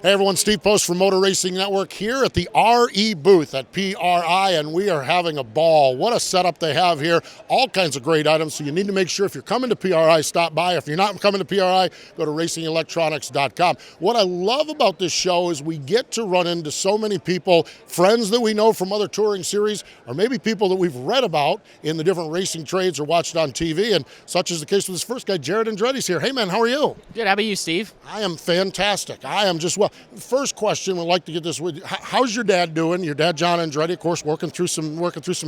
Hey everyone, Steve Post from Motor Racing Network here at the RE booth at PRI, and we are having a ball. What a setup they have here. All kinds of great items, so you need to make sure if you're coming to PRI, stop by. If you're not coming to PRI, go to racingelectronics.com. What I love about this show is we get to run into so many people, friends that we know from other touring series, or maybe people that we've read about in the different racing trades or watched on TV, and such is the case with this first guy. Jarrett Andretti's here. Hey man, how are you? Good, how about you, Steve? I am fantastic. I am just well. First question, we'd like to get this with you. How's your dad doing? Your dad, John Andretti, of course, working through some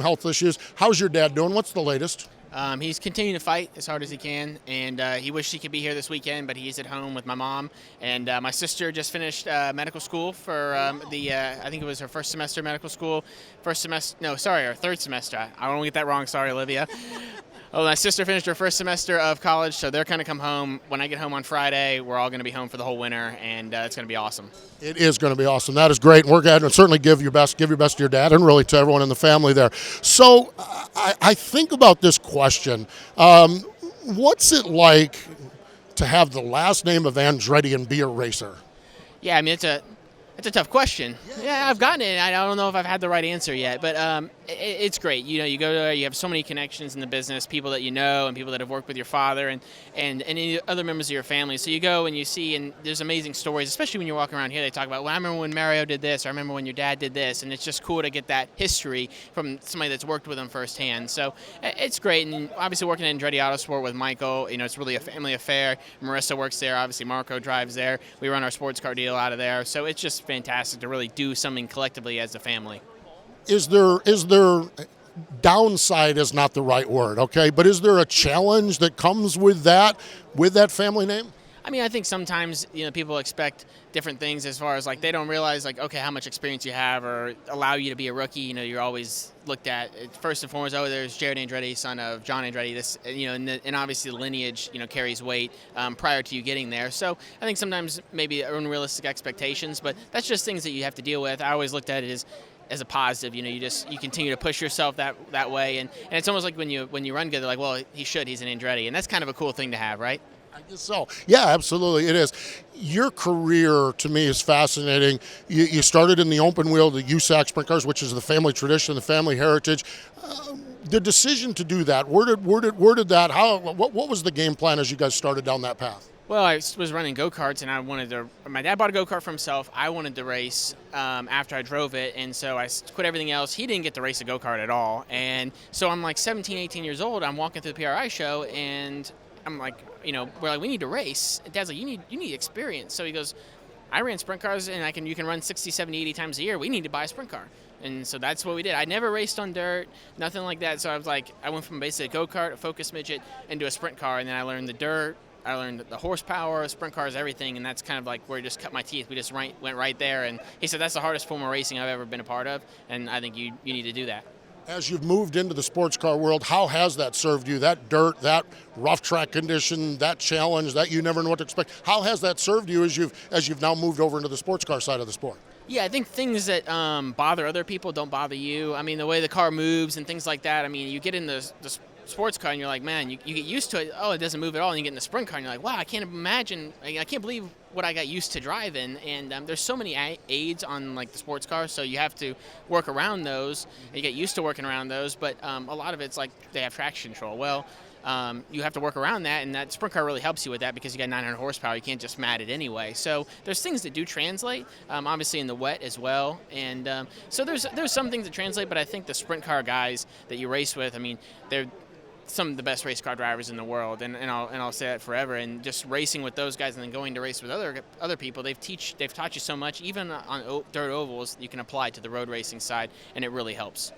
health issues. How's your dad doing? What's the latest? He's continuing to fight as hard as he can, and he wished he could be here this weekend, but he's at home with my mom. And my sister just finished medical school for I think it was her first semester of medical school. Her third semester. I don't get that wrong. Sorry, Olivia. Oh, my sister finished her first semester of college, so they're going to come home. When I get home on Friday, we're all going to be home for the whole winter, and it's going to be awesome. It is going to be awesome. That is great, and we're going to certainly give your best to your dad and really to everyone in the family there. So I think about this question. What's it like to have the last name of Andretti and be a racer? Yeah, I mean, it's a tough question. Yeah, I've gotten it. I don't know if I've had the right answer yet, but it's great. You know, you go there, you have so many connections in the business, people that you know and people that have worked with your father and any other members of your family. So you go and you see, and there's amazing stories, especially when you're walking around here. They talk about, well, I remember when Mario did this, or I remember when your dad did this, and it's just cool to get that history from somebody that's worked with them firsthand. So it's great, and obviously working at Andretti Autosport with Michael, you know, it's really a family affair. Marissa works there, obviously Marco drives there. We run our sports car deal out of there, so it's just fantastic to really do something collectively as a family. Is there downside is not the right word, okay? But is there a challenge that comes with that family name? I mean, I think sometimes, you know, people expect different things as far as like they don't realize like, okay, how much experience you have or allow you to be a rookie. You know, you're always looked at first and foremost. Oh, there's Jarrett Andretti, son of John Andretti. This, you know, and obviously the lineage, you know, carries weight prior to you getting there. So I think sometimes maybe unrealistic expectations, but that's just things that you have to deal with. I always looked at it as a positive. You know, you continue to push yourself that way, and it's almost like when you run good, they're like, well, he's an Andretti, and that's kind of a cool thing to have, right? I guess so. Yeah, absolutely, it is. Your career, to me, is fascinating. You started in the open wheel, the USAC sprint cars, which is the family tradition, the family heritage. The decision to do that, where did that? What was the game plan as you guys started down that path? Well, I was running go-karts, and my dad bought a go-kart for himself. I wanted to race after I drove it, and so I quit everything else. He didn't get to race a go-kart at all, and so I'm like 17, 18 years old. I'm walking through the PRI show, and I'm like, you know, we're like, we need to race. And Dad's like, you need experience. So he goes, I ran sprint cars, and you can run 60, 70, 80 times a year. We need to buy a sprint car. And so that's what we did. I never raced on dirt, nothing like that. So I was like, I went from basically a go-kart, a Focus Midget, into a sprint car, and then I learned the dirt. I learned the horsepower, sprint cars, everything, and that's kind of like where I just cut my teeth. We just went right there, and he said that's the hardest form of racing I've ever been a part of, and I think you need to do that. As you've moved into the sports car world, how has that served you? That dirt, that rough track condition, that challenge, that you never know what to expect. How has that served you as you've now moved over into the sports car side of the sport? Yeah, I think things that bother other people don't bother you. I mean, the way the car moves and things like that. I mean, you get in the sports car and you're like, man, you get used to it. Oh, it doesn't move at all. And you get in the sprint car and you're like, wow, I can't believe what I got used to driving. And there's so many aids on like the sports car, so you have to work around those. And you get used to working around those, but a lot of it's like they have traction control. Well, you have to work around that, and that sprint car really helps you with that because you got 900 horsepower. You can't just mat it anyway. So there's things that do translate, obviously in the wet as well. And so there's some things that translate, but I think the sprint car guys that you race with, I mean, they're some of the best race car drivers in the world, and I'll say that forever. And just racing with those guys and then going to race with other people, they've taught you so much. Even on dirt ovals, you can apply to the road racing side, and it really helps.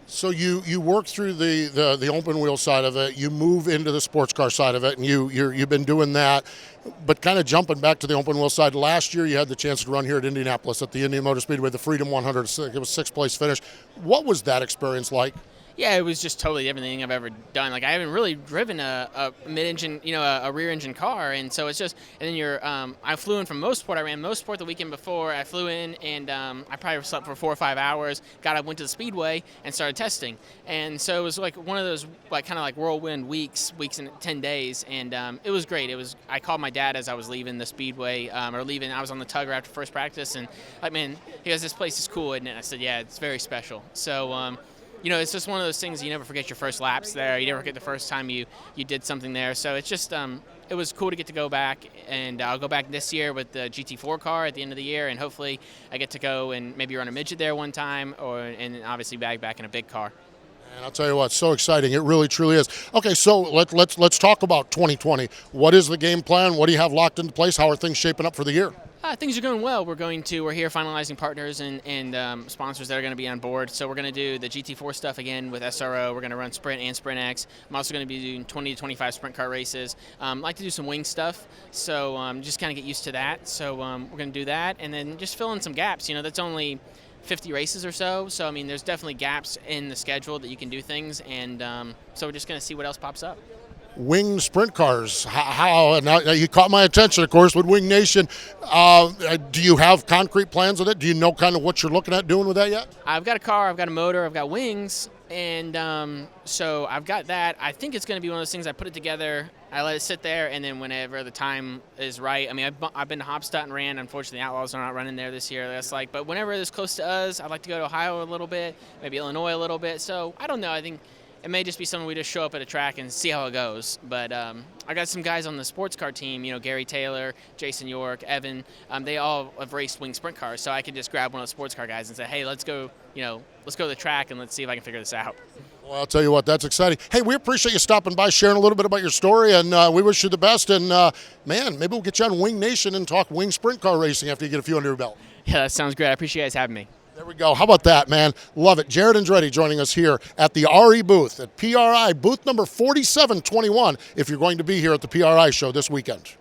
So you work through the open wheel side of it, you move into the sports car side of it, and you've been doing that. But kind of jumping back to the open wheel side, last year you had the chance to run here at Indianapolis at the Indian Motor Speedway, the Freedom 100. It was 6th place finish. What was that experience like? Yeah, it was just totally everything I've ever done. Like I haven't really driven a mid-engine, a rear-engine car, and so it's just. And then I flew in from Motorsport. I ran Motorsport the weekend before. I flew in, and I probably slept for 4 or 5 hours. Got up, went to the speedway, and started testing. And so it was like one of those kind of like whirlwind weeks in 10 days, and it was great. I called my dad as I was leaving the speedway or leaving. I was on the tugger after first practice, and like, man, he goes, "This place is cool," isn't it? I said, "Yeah, it's very special." So. It's just one of those things you never forget your first laps there. You never forget the first time you did something there. So it's just it was cool to get to go back, and I'll go back this year with the GT4 car at the end of the year, and hopefully I get to go and maybe run a midget there one time, and obviously back in a big car. And I'll tell you what, so exciting. It really, truly is. Okay, so let's talk about 2020. What is the game plan? What do you have locked into place? How are things shaping up for the year? Things are going well. We're here finalizing partners and sponsors that are going to be on board. So we're going to do the GT4 stuff again with SRO. We're going to run Sprint and Sprint X. I'm also going to be doing 20 to 25 sprint car races. Like to do some wing stuff, so just kind of get used to that. So we're going to do that, and then just fill in some gaps. That's only 50 races or so. So I mean, there's definitely gaps in the schedule that you can do things, and so we're just going to see what else pops up. Wing sprint cars. How now you caught my attention, of course, with Wing Nation. Do you have concrete plans with it? Do you know kind of what you're looking at doing with that yet? I've got a car, I've got a motor, I've got wings, and so I've got that. I think it's going to be one of those things I put it together, I let it sit there, and then whenever the time is right. I mean, I've been to Hopstadt and ran. Unfortunately, the Outlaws are not running there this year. But whenever it's close to us, I'd like to go to Ohio a little bit, maybe Illinois a little bit. So I don't know. I think it may just be something we just show up at a track and see how it goes. But I got some guys on the sports car team, Gary Taylor, Jason York, Evan. They all have raced wing sprint cars, so I could just grab one of the sports car guys and say, hey, let's go to the track and let's see if I can figure this out. Well, I'll tell you what, that's exciting. Hey, we appreciate you stopping by, sharing a little bit about your story, and we wish you the best. And, man, maybe we'll get you on Wing Nation and talk wing sprint car racing after you get a few under your belt. Yeah, that sounds great. I appreciate you guys having me. There we go. How about that, man? Love it. Jarrett Andretti joining us here at the RE booth at PRI, booth number 4721, if you're going to be here at the PRI show this weekend.